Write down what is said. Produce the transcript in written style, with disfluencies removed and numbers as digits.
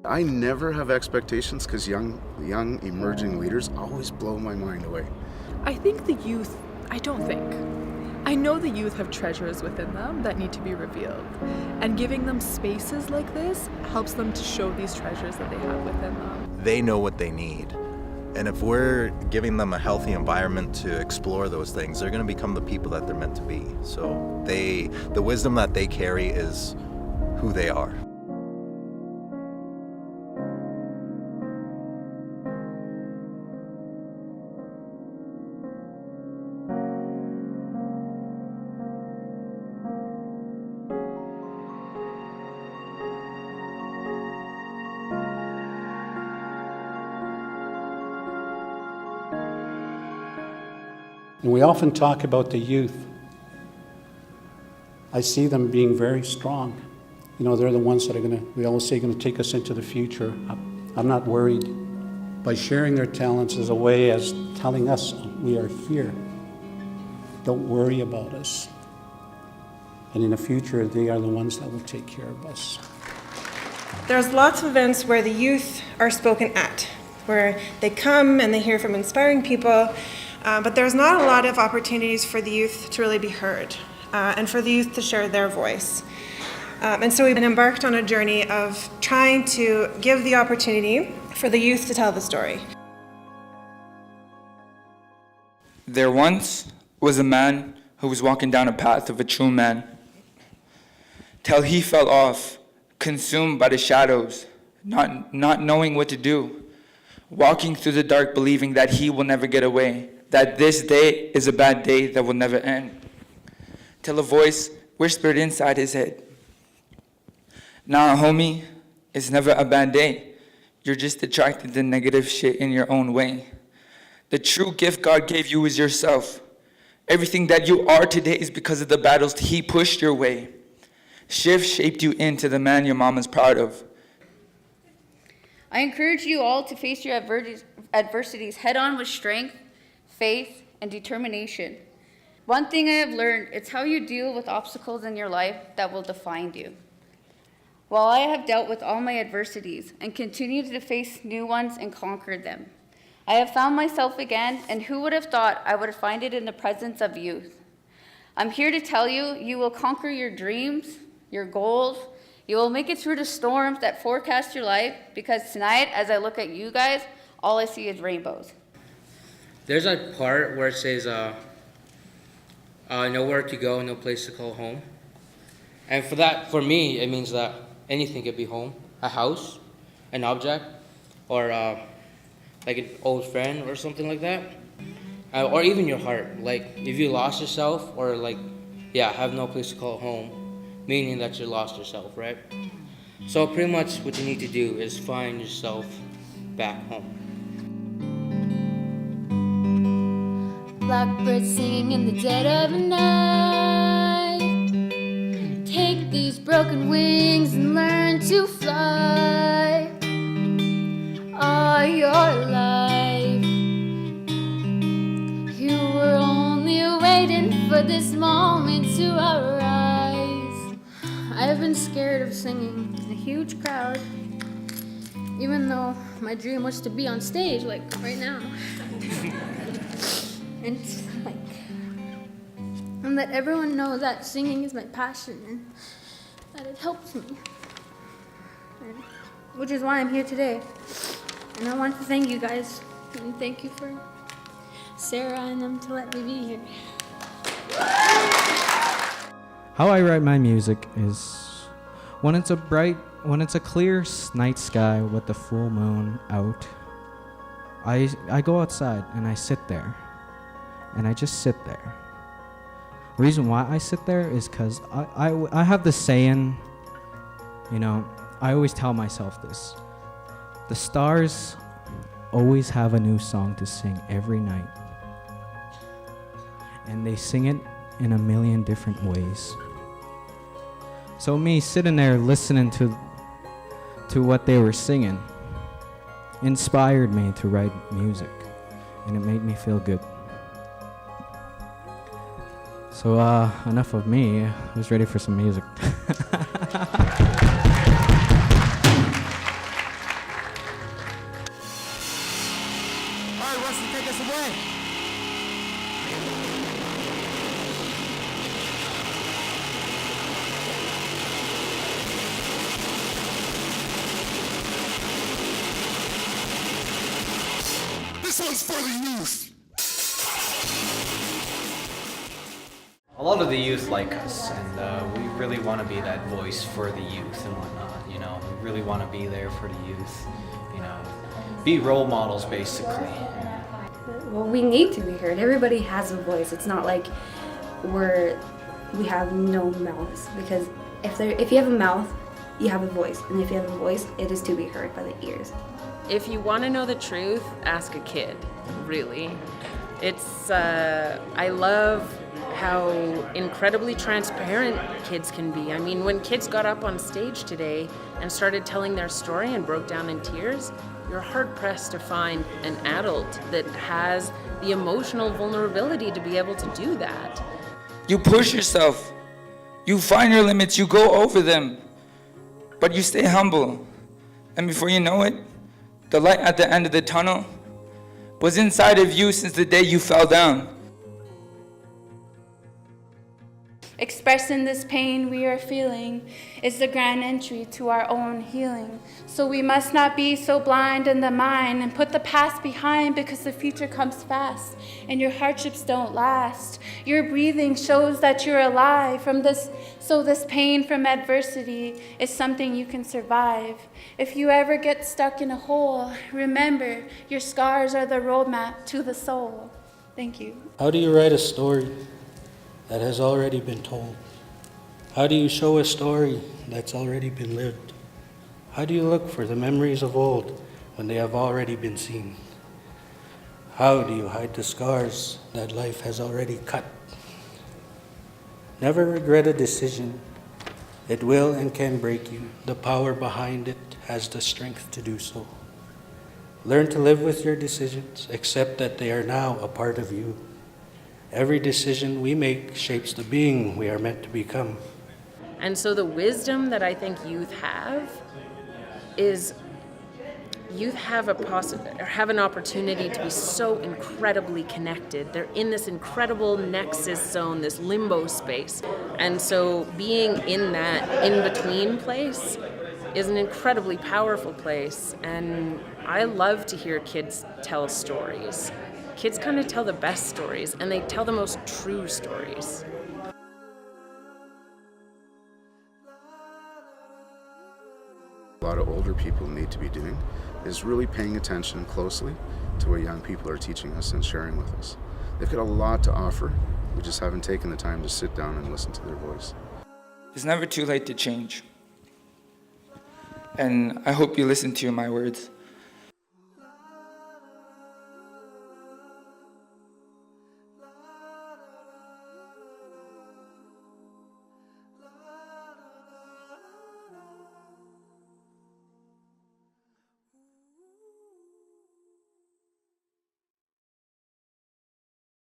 I never have expectations because young emerging leaders always blow my mind away. I think the youth, I know the youth have treasures within them that need to be revealed. And giving them spaces like this helps them to show these treasures that they have within them. They know what they need. And if we're giving them a healthy environment to explore those things, they're going to become the people that they're meant to be. So the wisdom that they carry is who they are. And we often talk about the youth. I see them being very strong. You know, they're the ones that are we always say, going to take us into the future. I'm not worried. By sharing their talents as a way as telling us we are here. Don't worry about us. And in the future, they are the ones that will take care of us. There's lots of events where the youth are spoken at, where they come and they hear from inspiring people. But there's not a lot of opportunities for the youth to really be heard and for the youth to share their voice. And so we've been embarked on a journey of trying to give the opportunity for the youth to tell the story. There once was a man who was walking down a path of a true man, till he fell off, consumed by the shadows, not knowing what to do, walking through the dark believing that he will never get away, that this day is a bad day that will never end, till a voice whispered inside his head, "Nah, homie, it's never a bad day. You're just attracted to negative shit in your own way. The true gift God gave you is yourself. Everything that you are today is because of the battles he pushed your way. Shiv shaped you into the man your mama's proud of." I encourage you all to face your adversities head on with strength, faith, and determination. One thing I have learned, it's how you deal with obstacles in your life that will define you. While I have dealt with all my adversities and continue to face new ones and conquer them, I have found myself again, and who would have thought I would find it in the presence of youth? I'm here to tell you, you will conquer your dreams, your goals. You will make it through the storms that forecast your life, because tonight, as I look at you guys, all I see is rainbows. There's a part where it says, nowhere to go, no place to call home. And for me, it means that anything could be home. A house, an object, or like an old friend or something like that. Or even your heart. Like if you lost yourself or have no place to call home, meaning that you lost yourself, right? So pretty much what you need to do is find yourself back home. Blackbirds singing in the dead of the night. Take these broken wings and learn to fly. All your life, you were only waiting for this moment to arise. I've been scared of singing in a huge crowd, even though my dream was to be on stage, like right now. And let everyone know that singing is my passion and that it helps me. Which is why I'm here today. And I want to thank you guys, and thank you for Sarah and them to let me be here. How I write my music is when it's a clear night sky with the full moon out, I go outside and I sit there. And I just sit there. The reason why I sit there is because I have this saying, I always tell myself this. The stars always have a new song to sing every night. And they sing it in a million different ways. So me sitting there listening to what they were singing inspired me to write music. And it made me feel good. So enough of me. I was ready for some music. way. This one's for the youth. A lot of the youth like us, and we really want to be that voice for the youth and whatnot. You know, we really want to be there for the youth. You know, be role models basically. Well, we need to be heard. Everybody has a voice. It's not like we have no mouths, because if you have a mouth, you have a voice, and if you have a voice, it is to be heard by the ears. If you want to know the truth, ask a kid, really. It's, I love how incredibly transparent kids can be. I mean, when kids got up on stage today and started telling their story and broke down in tears, you're hard-pressed to find an adult that has the emotional vulnerability to be able to do that. You push yourself. You find your limits, you go over them, but you stay humble. And before you know it, the light at the end of the tunnel was inside of you since the day you fell down. Expressing this pain we are feeling is the grand entry to our own healing. So we must not be so blind in the mind and put the past behind, because the future comes fast and your hardships don't last. Your breathing shows that you're alive from this, so this pain from adversity is something you can survive. If you ever get stuck in a hole, remember your scars are the roadmap to the soul. Thank you. How do you write a story that has already been told? How do you show a story that's already been lived? How do you look for the memories of old when they have already been seen? How do you hide the scars that life has already cut? Never regret a decision. It will and can break you. The power behind it has the strength to do so. Learn to live with your decisions. Accept that they are now a part of you. Every decision we make shapes the being we are meant to become. And so the wisdom that I think youth have is youth have an opportunity to be so incredibly connected. They're in this incredible nexus zone, this limbo space. And so being in that in-between place is an incredibly powerful place. And I love to hear kids tell stories. Kids kind of tell the best stories, and they tell the most true stories. A lot of older people need to be doing is really paying attention closely to what young people are teaching us and sharing with us. They've got a lot to offer. We just haven't taken the time to sit down and listen to their voice. It's never too late to change. And I hope you listen to my words.